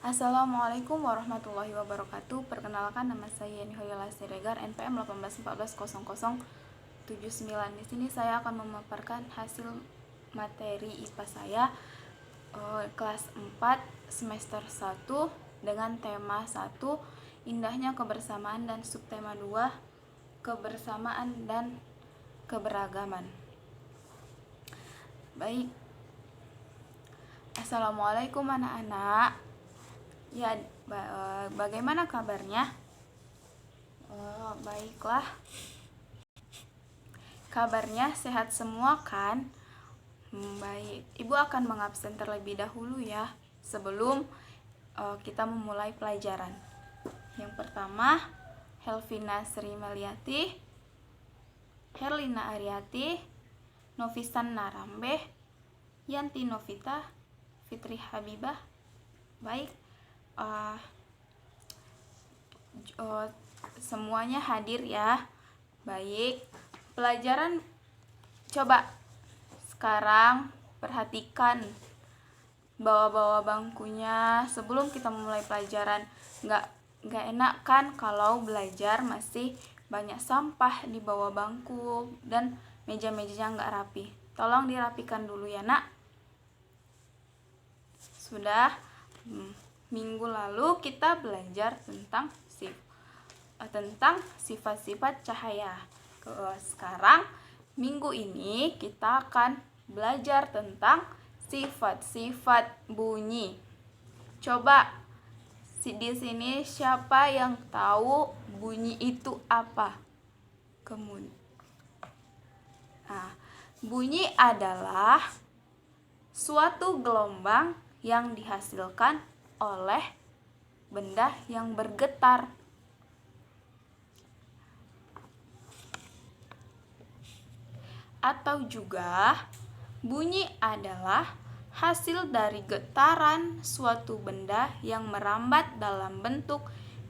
Assalamualaikum warahmatullahi wabarakatuh. Perkenalkan, nama saya Nihoyala Siregar, NPM 18140079. Di sini saya akan memaparkan hasil materi IPA saya kelas 4 semester 1 dengan tema 1 indahnya kebersamaan dan subtema 2 kebersamaan dan keberagaman. Baik. Assalamualaikum anak-anak. Ya, bagaimana kabarnya? Baiklah. Kabarnya sehat semua kan? Baik. Ibu akan mengabsen terlebih dahulu ya, sebelum kita memulai pelajaran. Yang pertama, Helvina Sri Meliati, Herlina Ariati, Novisan Narambe, Yanti Novita, Fitri Habibah. Baik. Semuanya hadir ya. Baik, pelajaran coba sekarang perhatikan, bawa bangkunya sebelum kita memulai pelajaran. Nggak enak kan kalau belajar masih banyak sampah di bawah bangku dan meja-mejanya nggak rapi. Tolong dirapikan dulu ya nak. Sudah. Minggu lalu kita belajar tentang sifat-sifat cahaya. Sekarang minggu ini kita akan belajar tentang sifat-sifat bunyi. Coba di sini siapa yang tahu bunyi itu apa? Bunyi adalah suatu gelombang yang dihasilkan oleh benda yang bergetar. Atau juga bunyi adalah hasil dari getaran suatu benda yang merambat dalam bentuk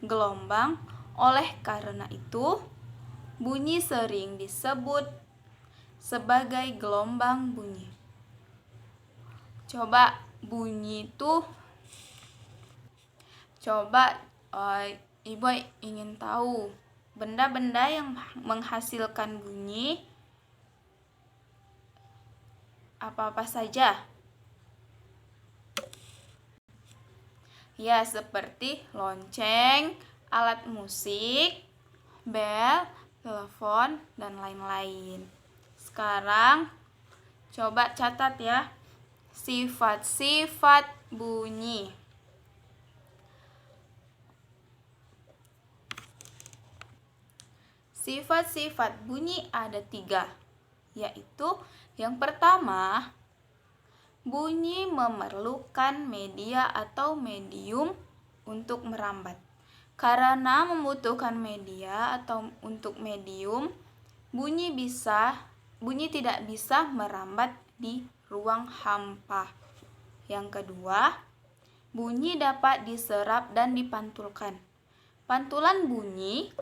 gelombang. Oleh karena itu, bunyi sering disebut sebagai gelombang bunyi. Coba bunyi itu, Ibu ingin tahu benda-benda yang menghasilkan bunyi apa-apa saja? Ya, seperti lonceng, alat musik, bel, telepon, dan lain-lain. Sekarang coba catat ya, sifat-sifat bunyi. Sifat-sifat bunyi ada 3, yaitu yang pertama, bunyi memerlukan media atau medium untuk merambat. Karena membutuhkan media atau untuk medium, bunyi tidak bisa merambat di ruang hampa. Yang kedua, bunyi dapat diserap dan dipantulkan. Pantulan bunyi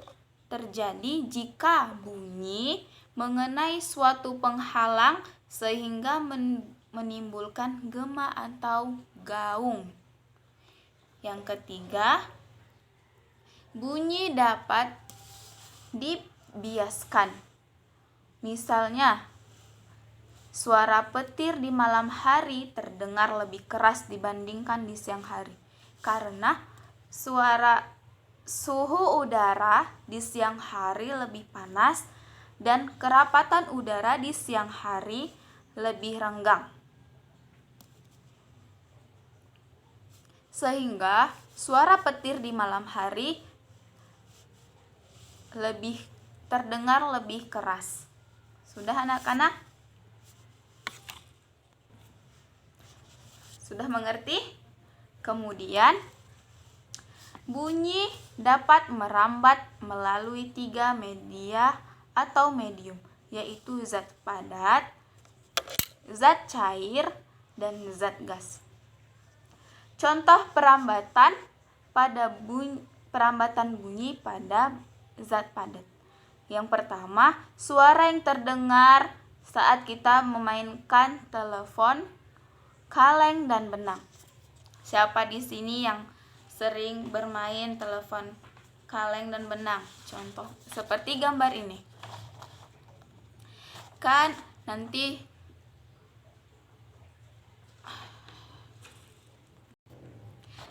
terjadi jika bunyi mengenai suatu penghalang sehingga menimbulkan gema atau gaung. Yang ketiga, bunyi dapat dibiaskan. Misalnya, suara petir di malam hari terdengar lebih keras dibandingkan di siang hari, karena suhu udara di siang hari lebih panas dan kerapatan udara di siang hari lebih renggang. Sehingga suara petir di malam hari terdengar lebih keras. Sudah anak-anak? Sudah mengerti? Kemudian, bunyi dapat merambat melalui 3 media atau medium, yaitu zat padat, zat cair, dan zat gas. Contoh perambatan bunyi pada zat padat. Yang pertama, suara yang terdengar saat kita memainkan telepon, kaleng, dan benang. Siapa di sini yang sering bermain telepon kaleng dan benang. Contoh seperti gambar ini. Kan nanti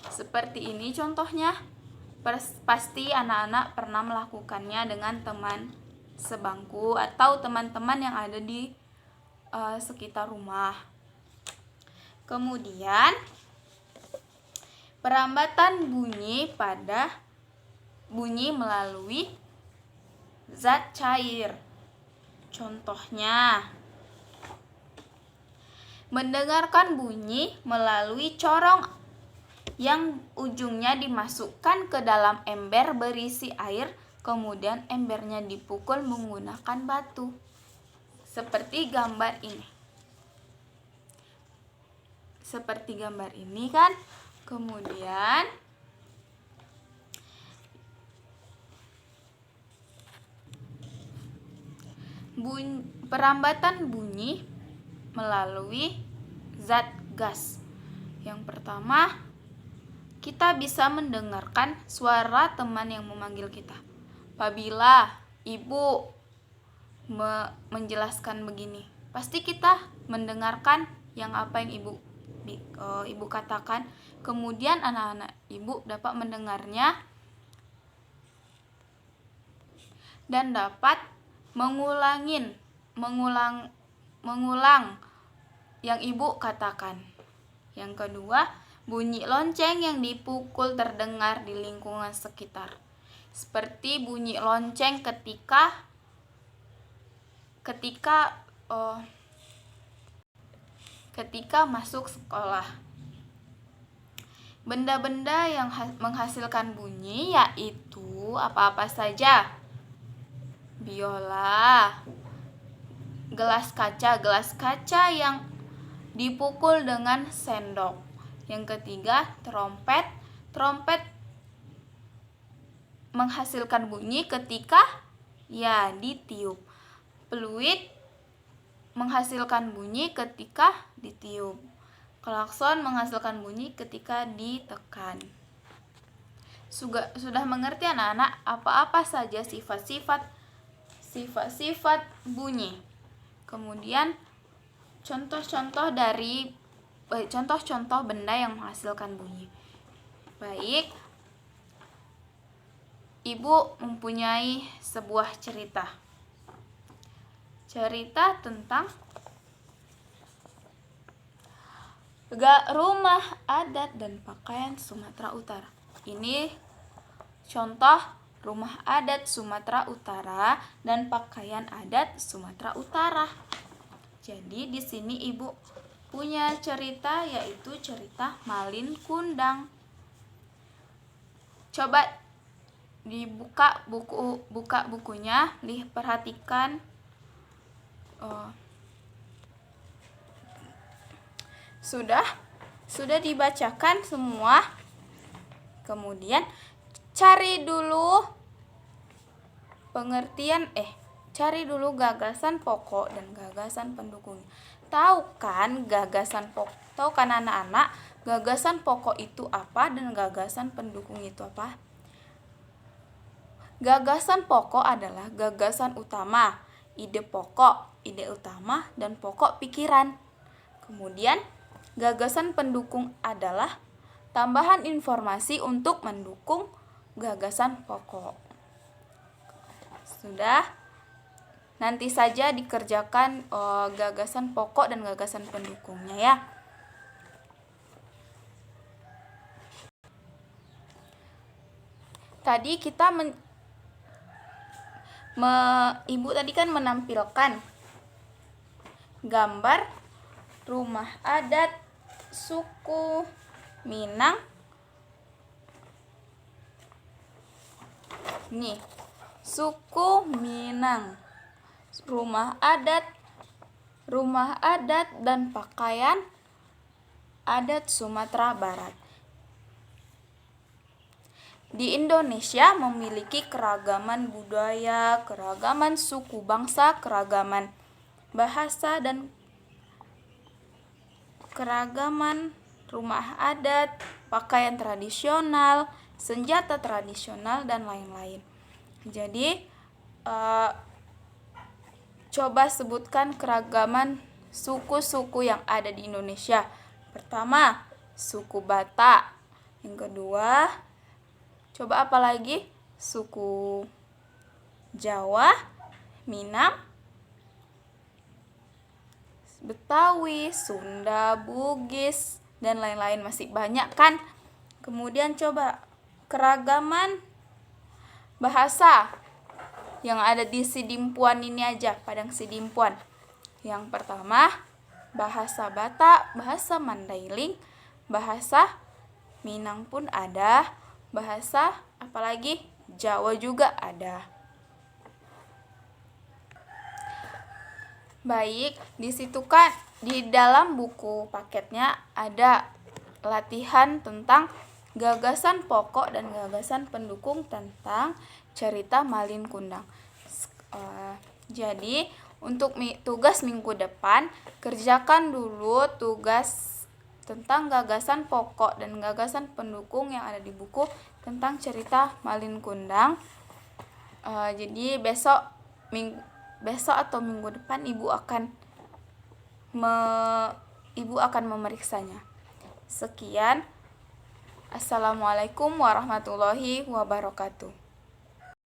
seperti ini contohnya. Pasti anak-anak pernah melakukannya dengan teman sebangku atau teman-teman yang ada di sekitar rumah. Kemudian perambatan bunyi pada bunyi melalui zat cair. Contohnya, mendengarkan bunyi melalui corong yang ujungnya dimasukkan ke dalam ember berisi air, kemudian embernya dipukul menggunakan batu. Seperti gambar ini. Seperti gambar ini kan. Kemudian perambatan bunyi melalui zat gas. Yang pertama, kita bisa mendengarkan suara teman yang memanggil kita. Apabila ibu menjelaskan begini, pasti kita mendengarkan yang apa yang ibu katakan. Kemudian anak-anak ibu dapat mendengarnya dan dapat mengulang yang ibu katakan. Yang kedua, bunyi lonceng yang dipukul terdengar di lingkungan sekitar. Seperti bunyi lonceng ketika masuk sekolah. Benda-benda yang menghasilkan bunyi yaitu apa-apa saja. Biola, gelas kaca yang dipukul dengan sendok. Yang ketiga, trompet menghasilkan bunyi ketika ditiup. Peluit menghasilkan bunyi ketika ditiup. Klakson menghasilkan bunyi ketika ditekan. Sudah mengerti anak-anak apa-apa saja sifat-sifat bunyi. Kemudian contoh-contoh benda yang menghasilkan bunyi. Baik, ibu mempunyai sebuah cerita tentang rumah adat dan pakaian Sumatera Utara. Ini contoh rumah adat Sumatera Utara dan pakaian adat Sumatera Utara. Jadi di sini ibu punya cerita, yaitu cerita Malin Kundang. Coba dibuka bukunya, diperhatikan. Sudah dibacakan semua. Kemudian cari dulu cari dulu gagasan pokok dan gagasan pendukung. Tahu kan anak-anak, gagasan pokok itu apa dan gagasan pendukung itu apa? Gagasan pokok adalah gagasan utama, ide pokok, ide utama, dan pokok pikiran. Kemudian gagasan pendukung adalah tambahan informasi untuk mendukung gagasan pokok. Sudah? Nanti saja dikerjakan gagasan pokok dan gagasan pendukungnya ya. Tadi kita ibu tadi kan menampilkan gambar rumah adat suku Minang. Nih, suku Minang. Rumah adat dan pakaian adat Sumatera Barat. Di Indonesia memiliki keragaman budaya, keragaman suku bangsa, keragaman bahasa, dan keragaman rumah adat pakaian tradisional, senjata tradisional, dan lain-lain. Jadi coba sebutkan keragaman suku-suku yang ada di Indonesia. Pertama, suku Batak. Yang kedua, coba apa lagi? Suku Jawa, Minang, Betawi, Sunda, Bugis, dan lain-lain, masih banyak kan? Kemudian coba keragaman bahasa yang ada di Sidimpuan ini aja, Padang Sidimpuan. Yang pertama, bahasa Batak, bahasa Mandailing, bahasa Minang pun ada, bahasa apalagi Jawa juga ada. Baik, di situ kan di dalam buku paketnya ada latihan tentang gagasan pokok dan gagasan pendukung tentang cerita Malin Kundang. Jadi untuk tugas minggu depan, kerjakan dulu tugas tentang gagasan pokok dan gagasan pendukung yang ada di buku tentang cerita Malin Kundang. Jadi besok atau minggu depan ibu akan memeriksanya. Sekian. Assalamualaikum warahmatullahi wabarakatuh.